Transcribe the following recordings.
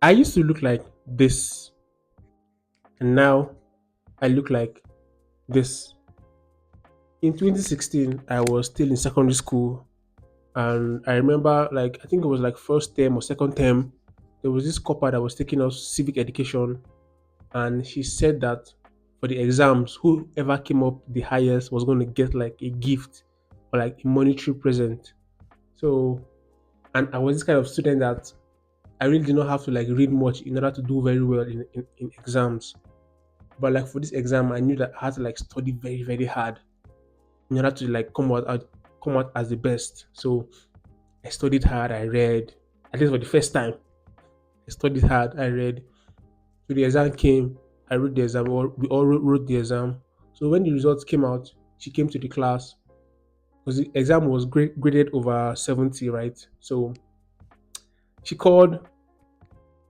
I used to look like this, and now I look like this. In 2016, I was still in secondary school, and I remember, like, I think it was like first term or second term, there was this copper that was taking us civic education, and she said that for the exams, whoever came up the highest was going to get like a gift or like a monetary present. So, and I was this kind of student that I really did not have to like read much in order to do very well in exams. But like for this exam, I knew that I had to like study very, very hard in order to like come out as the best. So I studied hard, I read, at least for the first time. I studied hard, I read. So the exam came, I wrote the exam, or we all wrote the exam. So when the results came out, she came to the class because the exam was graded over 70, right? So she called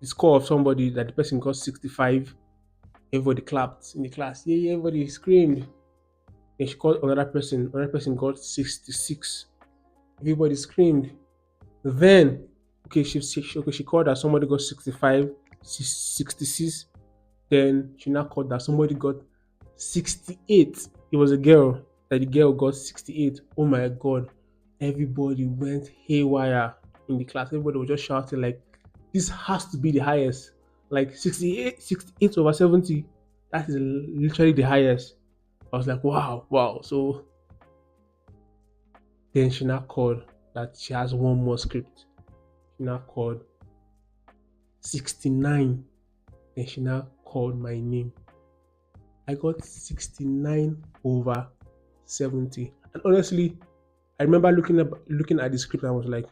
the score of somebody that the person got 65. Everybody clapped in the class. Yeah, yeah, everybody screamed. Then she called another person got 66. Everybody screamed. Then, okay, she called that somebody got 65, 66. Then she now called that somebody got 68. It was a girl, that the girl got 68. Oh my god. Everybody went haywire in the class. Everybody was just shouting like, this has to be the highest. Like 68 over 70. That is literally the highest. I was like, wow, wow. So then she now called that she has one more script. She now called 69. Then she now called my name. I got 69 over 70. And honestly, I remember looking at the script and I was like,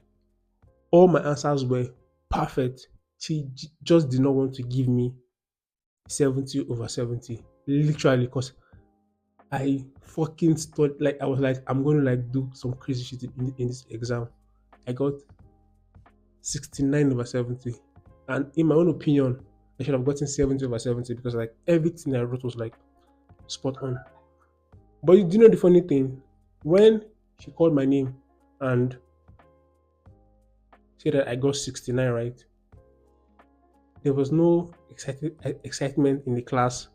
all my answers were perfect. She just did not want to give me 70 over 70. Literally, because I fucking thought, like, I was like, I'm going to like do some crazy shit in this exam. I got 69 over 70. And in my own opinion, I should have gotten 70 over 70 because like everything I wrote was like spot on. But you do know the funny thing? When she called my name and said that I got 69 right, there was no excitement in the class.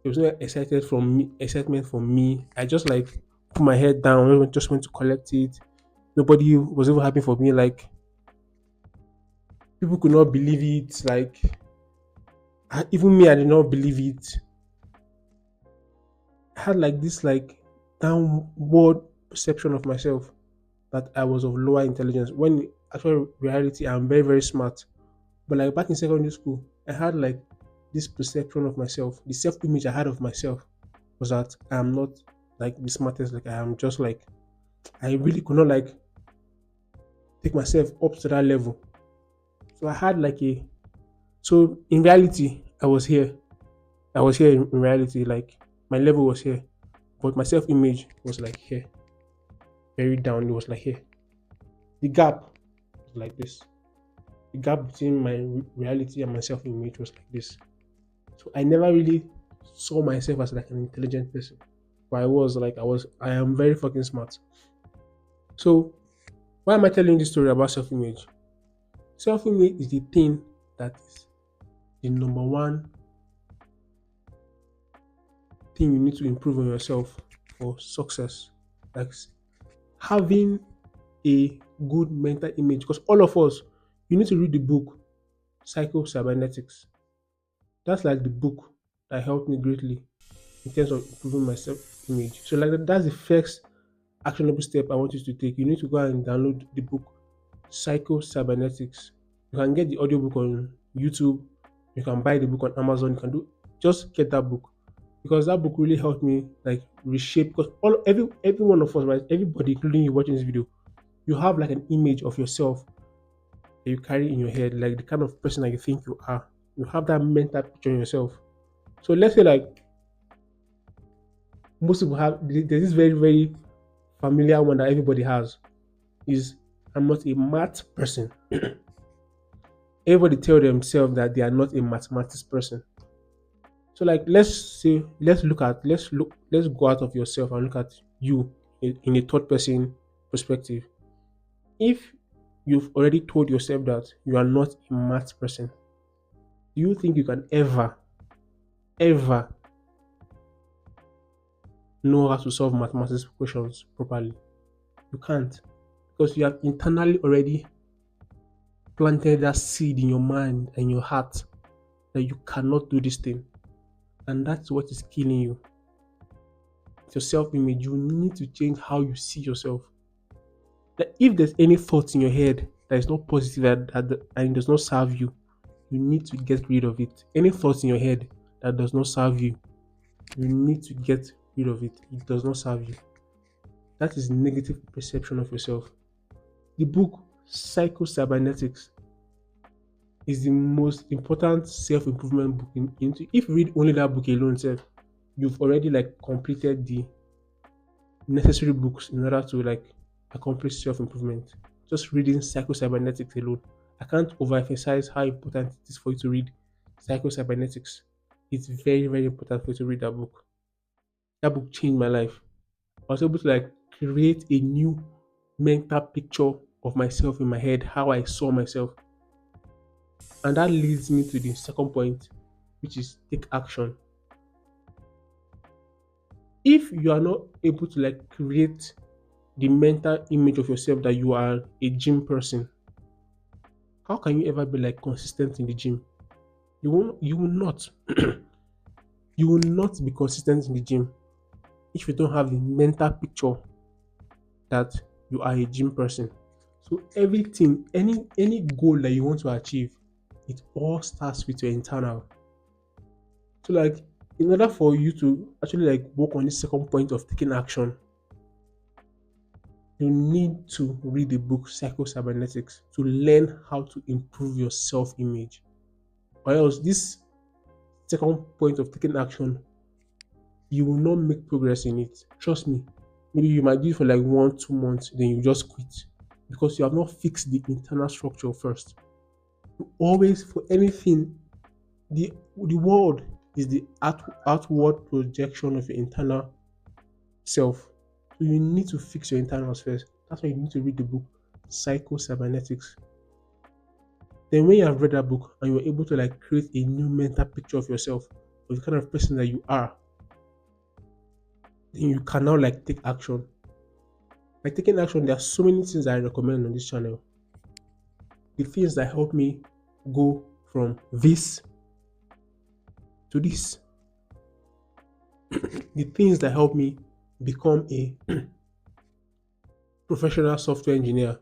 There was no excitement from me. I just like put my head down, just went to collect it. Nobody was even happy for me. Like people could not believe it. Like even me, I did not believe it. I had like this like downward perception of myself that I was of lower intelligence. When in actual reality, I'm very very smart. But like back in secondary school, I had like this perception of myself. The self image I had of myself was that I am not like the smartest. Like I am just like I really could not like take myself up to that level. So I had like a so in reality I was here. I was here in reality. Like my level was here, but my self image was like here, very down. It was like here. The gap was like this. The gap between my reality and my self image was like this. So I never really saw myself as like an intelligent person. But I am very fucking smart. So why am I telling you this story about self image? Self image is the thing that is the number one thing you need to improve on yourself for success. Like having a good mental image. Because all of us, you need to read the book Psycho Cybernetics. That's like the book that helped me greatly in terms of improving my self image. So like that's the first actionable step I want you to take. You need to go and download the book Psycho Cybernetics. You can get the audiobook on YouTube. You can buy the book on Amazon. You can do just get that book because that book really helped me like reshape. Because every one of us, right? Everybody, including you watching this video, you have like an image of yourself that you carry in your head, like the kind of person that you think you are. You have that mental picture in yourself. So let's say like most people have there's this very very familiar one that everybody has is I'm not a math person. Everybody tell themselves that they are not a mathematics person. So like let's go out of yourself and look at you in a third person perspective. If You've already told yourself that you are not a math person. Do you think you can ever know how to solve mathematics questions properly? You can't, because you have internally already planted that seed in your mind and your heart that you cannot do this thing. And that's what is killing you. It's your self image. You need to change how you see yourself. That if there's any thoughts in your head that is not positive and does not serve you, you need to get rid of it. Any thoughts in your head that does not serve you, you need to get rid of it. It does not serve you. That is negative perception of yourself. The book Psycho Cybernetics is the most important self-improvement book into. If you read only that book alone, self, you've already like completed the necessary books in order to like accomplish self-improvement. Just reading Psycho Cybernetics alone. I can't overemphasize how important it is for you to read Psycho Cybernetics. It's very, very important for you to read that book. That book changed my life. I was able to like create a new mental picture of myself in my head, how I saw myself. And that leads me to the second point, which is take action. If you are not able to like create the mental image of yourself that you are a gym person, how can you ever be like consistent in the gym? You will not you will not be consistent in the gym if you don't have the mental picture that you are a gym person. So everything, any goal that you want to achieve, it all starts with your internal. So like in order for you to actually like work on this second point of taking action, you need to read the book Psycho Cybernetics to learn how to improve your self-image. Or else this second point of taking action, you will not make progress in it. Trust me. Maybe you might do it for like 1, 2 months, then you just quit because you have not fixed the internal structure first. You always, for anything, the world is the outward projection of your internal self. So you need to fix your internals first. That's why you need to read the book Psycho Cybernetics. Then when you have read that book and you're able to like create a new mental picture of yourself, of the kind of person that you are, then you can now like take action. Like taking action, there are so many things that I recommend on this channel. The things that help me go from this to this. The things that help me become a professional software engineer.